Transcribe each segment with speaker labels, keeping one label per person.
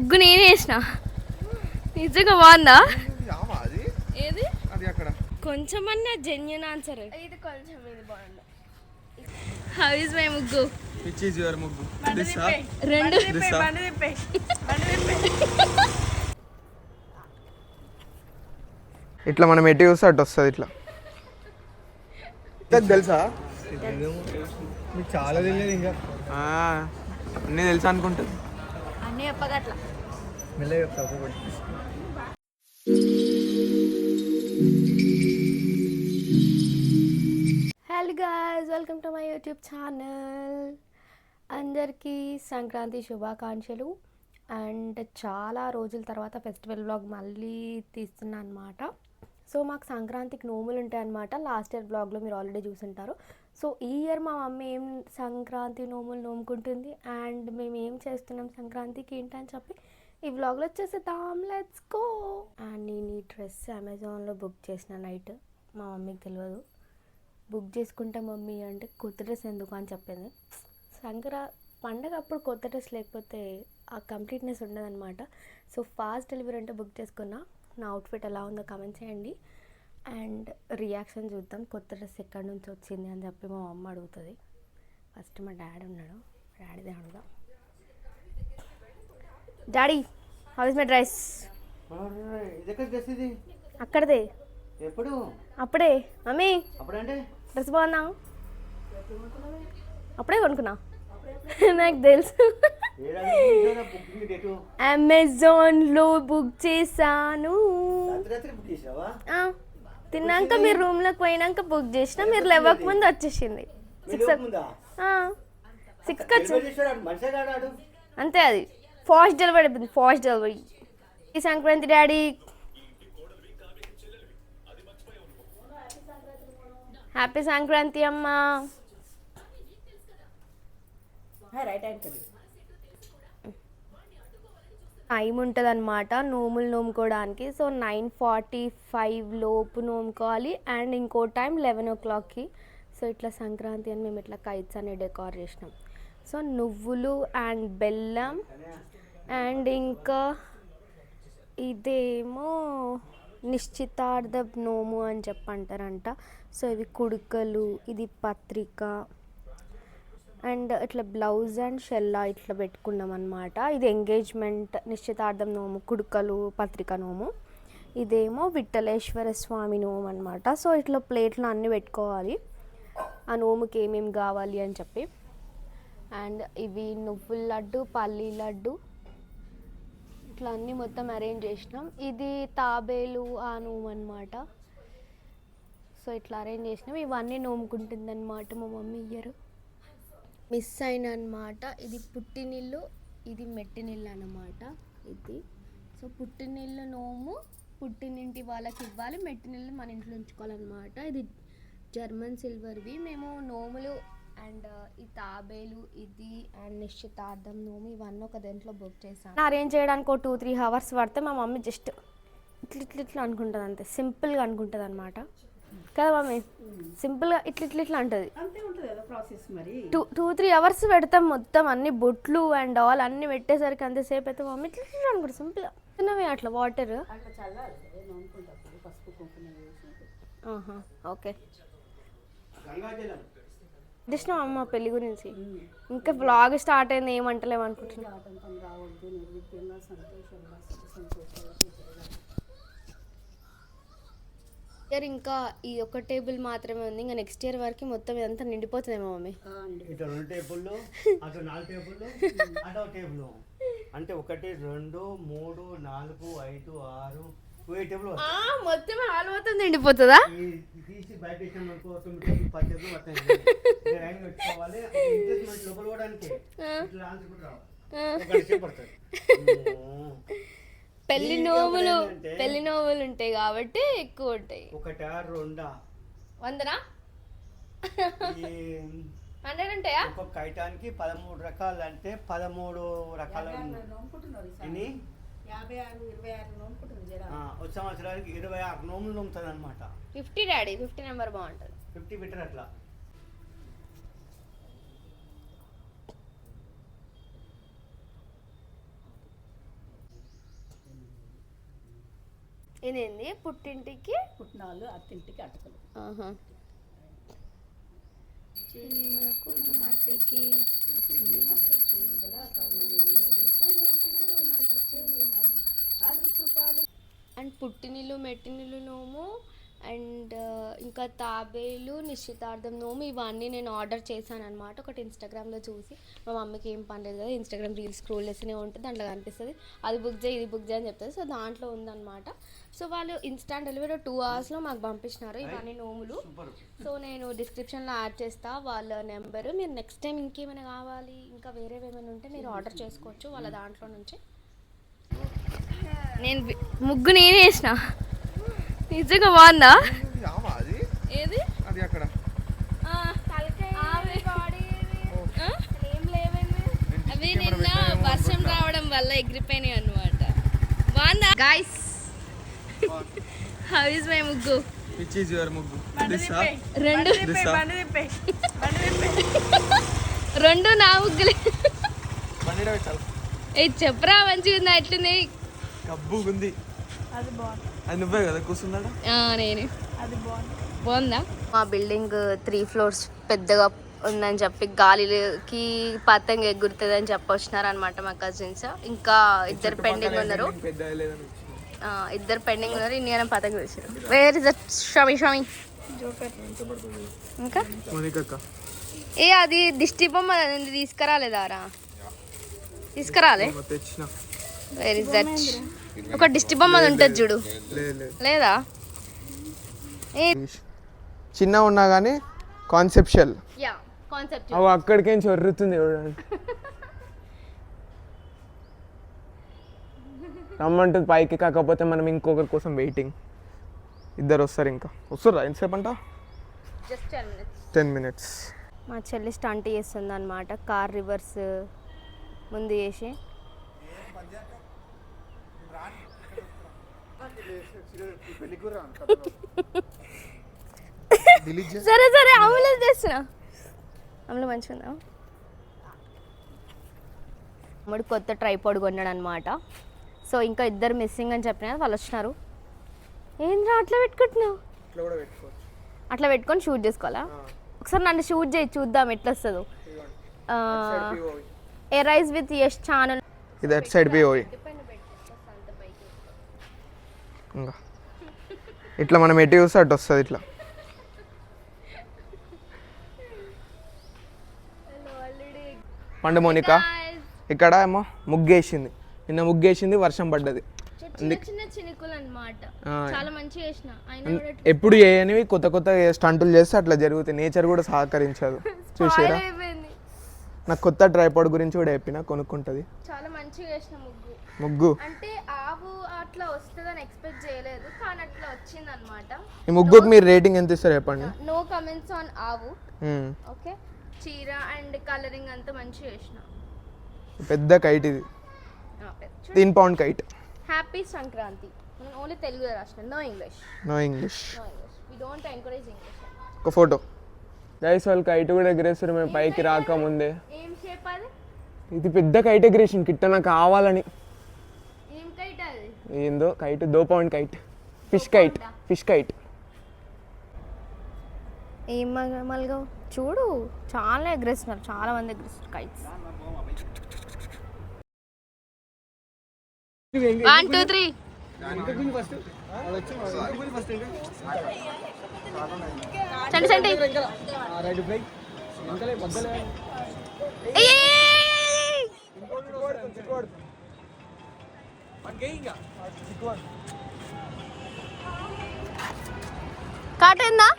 Speaker 1: ముగ్గు నేనే వేసిన. నిజంగా బాగుందా? ఏది కొంచెమన్నా జెన్యూన్ ఆన్సర్. ఇది కొంచెం ఇది బాగుంది. హౌ ఇస్ మై ముగ్గు?
Speaker 2: విచ్ ఇస్ యువర్ ముగ్గు?
Speaker 1: రెండు
Speaker 2: ఇట్లా మనం ఎటు చూస్తే అటు వస్తుంది. ఇట్లా తెలుసా? మీకు చాలా తెలియదు. ఇంకా అన్నీ తెలుసా అనుకుంటా.
Speaker 1: అన్నీ చెప్పగట్లా
Speaker 2: మెల్లగా చెప్తా.
Speaker 1: Hello guys, welcome to my YouTube channel. అందరికీ సంక్రాంతి శుభాకాంక్షలు. అండ్ చాలా రోజుల తర్వాత ఫెస్టివల్ వ్లాగ్ మళ్ళీ తీస్తున్నా అనమాట. సో మాకు సంక్రాంతికి నోములు ఉంటాయి అనమాట. లాస్ట్ ఇయర్ వ్లాగ్లో మీరు ఆల్రెడీ చూసుంటారు. సో ఈ ఇయర్ మా మమ్మీ ఏం సంక్రాంతి నోములు నోముకుంటుంది అండ్ మేము ఏం చేస్తున్నాం సంక్రాంతికి ఏంటని చెప్పి ఈ వ్లాగ్లో వచ్చేసేద్దాం. Let's go. అండ్ నేను ఈ డ్రెస్ అమెజాన్లో బుక్ చేసిన నైట్. మా మమ్మీకి తెలియదు. బుక్ చేసుకుంటే మమ్మీ అంటే కొత్త డ్రెస్ ఎందుకు అని చెప్పింది. పండగ అప్పుడు కొత్త డ్రెస్ లేకపోతే ఆ కంప్లీట్నెస్ ఉండదన్నమాట. సో ఫాస్ట్ డెలివరీ అంటే బుక్ చేసుకున్నా. నా అవుట్ఫిట్ ఎలా ఉందో కామెంట్ చేయండి అండ్ రియాక్షన్ చూద్దాం. కొత్త డ్రెస్ ఎక్కడి నుంచి వచ్చింది అని చెప్పి మా అమ్మ అడుగుతుంది. ఫస్ట్ మా డాడీ ఉన్నాడు, డాడీదే అడుగుదాం. Daddy, how is my dress? అక్కడదే.
Speaker 3: ఎప్పుడు?
Speaker 1: అప్పుడే. మమ్మీ
Speaker 3: అప్పుడంటే
Speaker 1: డ్రెస్ బాగున్నా? అప్పుడే కొనుక్కున్నా. నాకు తెలుసు. అమెజాన్లో బుక్ చేశాను. తిన్నాక మీరు రూమ్లోకి పోయినాక బుక్ చేసిన. మీరు లేవక ముందు వచ్చేసింది. 6కి వచ్చింది అంతే. అది ఫాస్ట్ డెలివరీ అయిపోయింది. Fast delivery. ఈ సంక్రాంతి డాడీ. హ్యాపీ సంక్రాంతి అమ్మా. టైం ఉంటుంది అనమాట నోములు నోముకోవడానికి. సో 9:45 లోపు నోముకోవాలి అండ్ ఇంకో టైం 11 o'clockకి. సో ఇట్లా సంక్రాంతి అని మేము ఇట్లా కైట్స్ అని డెకార్ చేసినాం. సో నువ్వులు అండ్ బెల్లం అండ్ ఇంకా ఇదేమో నిశ్చితార్థ నోము అని చెప్పంటారంట. సో ఇవి కుడుకలు, ఇది పత్రిక అండ్ ఇట్లా బ్లౌజ్ అండ్ షెల్లా ఇట్లా పెట్టుకున్నాం అనమాట. ఇది ఎంగేజ్మెంట్, నిశ్చితార్థం నోము, కుడుకలు, పత్రిక నోము. ఇదేమో విఠలేశ్వర స్వామి నోము అనమాట. సో ఇట్లా ప్లేట్లు అన్నీ పెట్టుకోవాలి ఆ నోముకి ఏమేమి కావాలి అని చెప్పి. అండ్ ఇవి నువ్వుల లడ్డు, పల్లీ లడ్డు ఇట్లా అన్నీ మొత్తం అరేంజ్ చేసినాం. ఇది తాబేలు ఆ నోము అనమాట. సో ఇట్లా అరేంజ్ చేసినాం. ఇవన్నీ నోముకుంటుంది అనమాట మా మమ్మీ. ఇయర్ మిస్ అయిన అనమాట. ఇది పుట్టినిల్లు, ఇది మెట్టినిల్లు అన్నమాట. ఇది సో పుట్టినిల్లు నోము పుట్టినింటి వాళ్ళకి ఇవ్వాలి, మెట్టినిల్లు మన ఇంట్లో ఉంచుకోవాలన్నమాట. ఇది జర్మన్ సిల్వర్వి. మేము నోములు అండ్ ఈ తాబేలు, ఇది అండ్ నిశ్చితార్థం నోము ఇవన్నీ ఒక దాంట్లో బుక్ చేసాను. అరేంజ్ చేయడానికి ఒక 2-3 hours పడితే మా మమ్మీ జస్ట్ ఇట్లా అనుకుంటుంది అంతే. సింపుల్గా అనుకుంటుంది అనమాట కదా మమ్మీ? సింపుల్గా ఇట్లా అంటుంది. 2-3 hours పెడతాం మొత్తం అన్ని బొట్లు అండ్ ఆల్ అన్ని పెట్టేసరికి అంతసేపు అయితే మమ్మీ ఇట్లా అనుకుంటుంది సింపుల్గా. తిన్నవే అట్లా వాటర్. ఓకే జస్ట్ అమ్మ పెళ్ళి గురించి ఇంకా బ్లాగ్ స్టార్ట్ అయింది. ఏమంటలేము అనుకుంటున్నా. ఇయర్ ఇంకా ఈ ఒక్క టేబుల్ మాత్రమే ఉంది. ఇంకా నెక్స్ట్ ఇయర్ వరకు మొత్తం ఇదంతా నిండిపోతుందేమో మమ్మీ.
Speaker 3: అంటే 1 2 3 4 5 6
Speaker 1: మొత్తం హాల్ మొత్తం నిండిపోతుందా? పెళ్లి నోములు ఉంటాయి కాబట్టి ఎక్కువ ఉంటాయి. 100 100 ఉంటాయా?
Speaker 3: ఒక్కొక్క ఐటానికి 13 రకాలు. అంటే 13 రకాల వచ్చే సంవత్సరానికి 26 నోములు నమ్ముతుంది అనమాట.
Speaker 1: 50 డాడీ, 50 నెంబర్ బాగుంటుంది.
Speaker 3: 50 బెటర్ అట్లా.
Speaker 1: ఇదేంది పుట్టింటికి
Speaker 4: పుట్నాలు అత్తింటికి అటుకులు.
Speaker 1: ఆహా. చిన్నకు మట్టికి అండ్ పుట్టినిల్లు మెట్టినిల్లు నోము అండ్ ఇంకా తాబేలు నిశ్చితార్థం నోము ఇవన్నీ నేను ఆర్డర్ చేశాను అనమాట. ఒకటి ఇన్స్టాగ్రామ్లో చూసి, మా మమ్మీకి ఏం పని లేదు కదా, ఇన్స్టాగ్రామ్ రీల్స్ స్క్రోల్ చేస్తూనే ఉంటుంది, దాంట్లో కనిపిస్తుంది అది బుక్ చేయి ఇది బుక్ చేయి అని చెప్తుంది. సో దాంట్లో ఉందన్నమాట. సో వాళ్ళు ఇన్స్టాంట్ డెలివరీ 2 hours మాకు పంపించినారు ఇవన్నీ నోములు. సో నేను డిస్క్రిప్షన్లో యాడ్ చేస్తా వాళ్ళ నెంబరు. మీరు నెక్స్ట్ టైం ఇంకేమైనా కావాలి ఇంకా వేరేవి ఏమైనా ఉంటే మీరు ఆర్డర్ చేసుకోవచ్చు వాళ్ళ దాంట్లో నుంచి. నేను ముగ్గు నేనే వేసిన, నిజంగా బాగుందా? ఏది
Speaker 2: అది అక్కడ
Speaker 1: అవి నిన్న వర్షం రావడం వల్ల ఎగిరిపోయినాయి అన్నమాట. బాగుందా గాయ్స్? హౌ ఇస్ మై ముగ్గు?
Speaker 2: విచ్ ఈజ్ యువర్ ముగ్గు?
Speaker 1: రెండు నా ముగ్గులే. ఏ చెప్పరా మంచిగా ఉందా ఎట్లుంది?
Speaker 2: కబ్బుగుంది.
Speaker 4: అది బాగుంది.
Speaker 2: అది నువ్వే కదా కూర్చున్నాడా?
Speaker 1: నేను.
Speaker 4: అది బాగుంది.
Speaker 1: బాగుందా? మా బిల్డింగ్ 3 floors పెద్దగా ఉందని చెప్పి గాలికి పతంగ ఎగురుతుంది అని చెప్పి వచ్చినారు అనమాట మా కజిన్స్. ఇంకా ఇద్దరు పెండింగ్ ఉన్నారు. ఇన్ని పతంగ వేసారు. Where is that Shami Shami? ఇంకా ఏ అది దిష్టి బొమ్మ తీసుకురాలేదారా? తీసుకురాలే. Where is that? ఒక దిష్టి బొమ్మ ఉంటుంది చూడు, లేదా?
Speaker 2: చిన్న ఉన్నా కానీ కాన్సెప్షువల్.
Speaker 1: Yeah concept.
Speaker 2: అవి అక్కడికేం చొర్రుతుంది రమ్మంటుంది పైకి. కాకపోతే మనం ఇంకొకరి కోసం వెయిటింగ్. ఇద్దరు వస్తారు. ఇంకా వస్తారా? ఎంతసేపు అంట?
Speaker 1: Just
Speaker 2: 10 minutes.
Speaker 1: మా చెల్లి స్టంట్ చేస్తుంది అనమాట. కార్ రివర్స్ ముందు చేసి సరే సరే అమలు చేస్తున్నా. అమలు మంచిగా ఉందా? అమ్మడు కొత్త ట్రైపాడ్ కొన్నాడు అనమాట. సో ఇంకా ఇద్దరు మిస్సింగ్ అని చెప్పిన వాళ్ళు వచ్చినారు. ఏంద్రా అట్లా పెట్టుకుంటున్నావు? అట్లా పెట్టుకొని షూట్ చేసుకోవాలా? ఒకసారి నన్ను షూట్ చేయి చూద్దాం ఎట్లా వస్తుందో. Arise with Yash channel.
Speaker 2: ఇది అట్ సైడ్ పోయి ఇంకా ఇట్లా మనం ఎటు చూస్తే అటు వస్తుంది. ఇట్లా పండు మోనిక ఇక్కడ ఏమో ముగ్గేసింది. నిన్న ముగ్గేసింది, వర్షం పడ్డది.
Speaker 1: చిన్న చినుకులు అన్నమాట. చాలా మంచిగా చేసిన.
Speaker 2: ఎప్పుడు చేయనివి కొత్త కొత్త స్టంటులు చేస్తే అట్లా జరుగుతాయి. నేచర్ కూడా సహకరించదు. చూసారా? నాకు కొత్త ట్రైపాడ్ గురించి కూడా చెప్పిన కొనుక్కుంటది.
Speaker 1: చాలా మంచిగా చేసిన
Speaker 2: ముగ్గు.
Speaker 1: అంటే ఆవు అట్లా వస్తుందని ఎక్స్పెక్ట్ చేయలేదు, కానీ అట్లా వచ్చింది అనమాట.
Speaker 2: ఈ ముగ్గుకి మీరు రేటింగ్ ఎంత ఇస్తారు చెప్పండి?
Speaker 1: నో కమెంట్స్ ఆన్ ఆవు. ఓకే. చీర అండ్ కలరింగ్ అంతా మంచిగా చేసిన.
Speaker 2: పెద్ద కైట్ ఇది, 3 pound కైట్.
Speaker 1: హ్యాపీ సంక్రాంతి. నేను ఓన్లీ తెలుగు రాసిన, no English.
Speaker 2: No English.
Speaker 1: We don't encourage English.
Speaker 2: ఒక ఫోటో గైస్. వాళ్ళు కైట్ కూడా ఎగరేస్తారు మేము పైకి రాకముందే.
Speaker 1: ఏం షేప్ అది?
Speaker 2: ఇది పెద్ద కైట్ ఎగరేషన్ కిట్ట నాకు కావాలని.
Speaker 1: ఏం కైట్ అది?
Speaker 2: ఏందో kite, 2 pound kite. Fish kite. Fish kite.
Speaker 1: ఏం మగమల్గా చూడు, చాలా ఎగరేస్తున్నారు, చాలా మంది ఎగరేస్తారు కైట్స్. 1 2 3 సండి సండి. కాటేందా?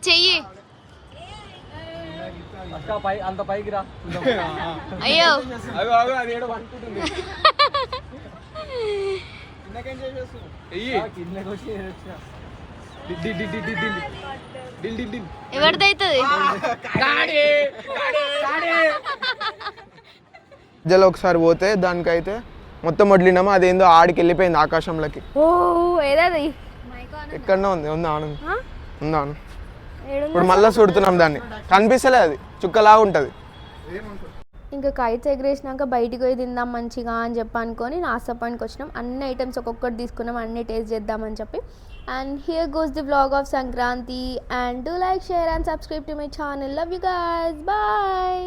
Speaker 1: చెయ్యి.
Speaker 2: అంత పైకి రా.
Speaker 1: అయ్యో ఎవరిదైతుంది?
Speaker 2: మధ్యలో ఒకసారి పోతే దానికైతే మొత్తం వడ్లినామా, అదేందో ఆడికి వెళ్ళిపోయింది ఆకాశంలోకి.
Speaker 1: ఓ ఏదది?
Speaker 2: ఎక్కడో ఉంది. ఉందా ఆనంద్? ఉందా ఆనంద్? ఇప్పుడు మళ్ళీ చుడుతున్నాం దాన్ని, కనిపిస్తలే అది చుక్కలాగా ఉంటుంది.
Speaker 1: ఇంకా కైట్స్ ఎగరేసినాక బయటికి పోయి తిందాం మంచిగా అని చెప్పి అనుకొని నాస్తా పాయింట్కి వచ్చినాం. అన్ని ఐటమ్స్ ఒక్కొక్కటి తీసుకున్నాం, అన్ని టేస్ట్ చేద్దామని చెప్పి. And here goes the vlog of Sankranti. And do like, share and subscribe to my channel. Love you guys, bye.